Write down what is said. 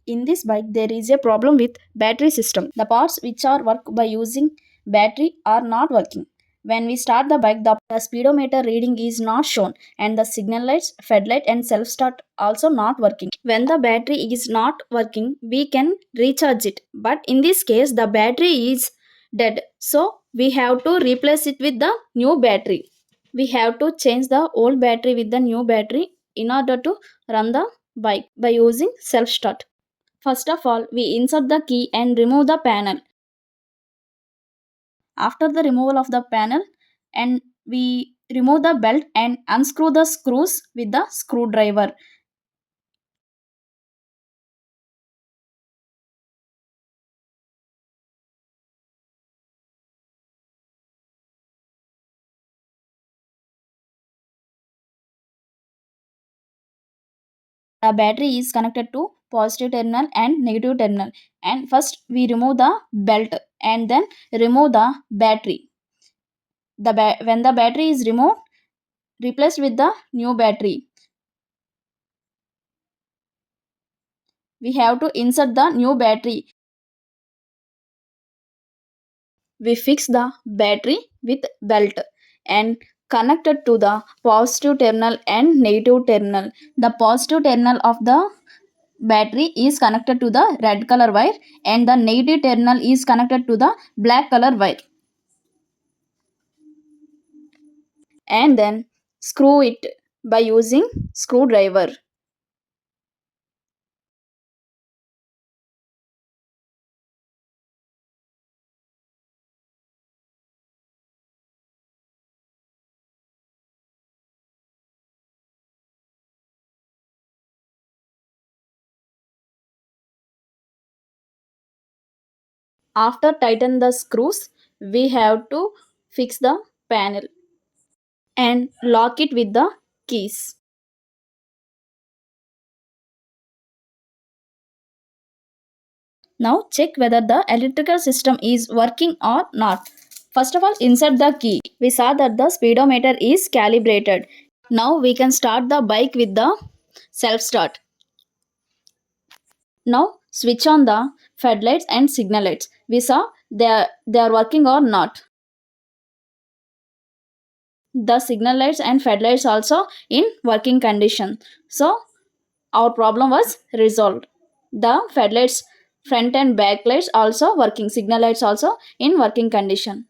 In this bike, there is a problem with battery system. The parts which are work by using battery are not working. When we start the bike, the speedometer reading is not shown and the signal lights, headlight and self-start also not working. When the battery is not working, we can recharge it. But in this case, the battery is dead. So we have to replace it with the new battery. We have to change the old battery with the new battery in order to run the bike by using self start. First of all, we insert the key and remove the panel. After the removal of the panel, and we remove the belt and unscrew the screws with the screwdriver. The battery is connected to positive terminal and negative terminal, and first we remove the belt and then remove the battery. When the battery is removed, replaced with the new battery, we have to insert the new battery. We fix the battery with belt and connect it to the positive terminal and negative terminal. The positive terminal of the battery is connected to the red color wire and the negative terminal is connected to the black color wire, and then screw it by using screwdriver. After tighten the screws, we have to fix the panel and lock it with the keys. Now check whether the electrical system is working or not. First of all, insert the key. We saw that the speedometer is calibrated. Now we can start the bike with the self start. Now switch on the headlights and signal lights. We saw they are working or not. The signal lights and headlights also in working condition. So our problem was resolved. The headlights front and back lights also working, signal lights also in working condition.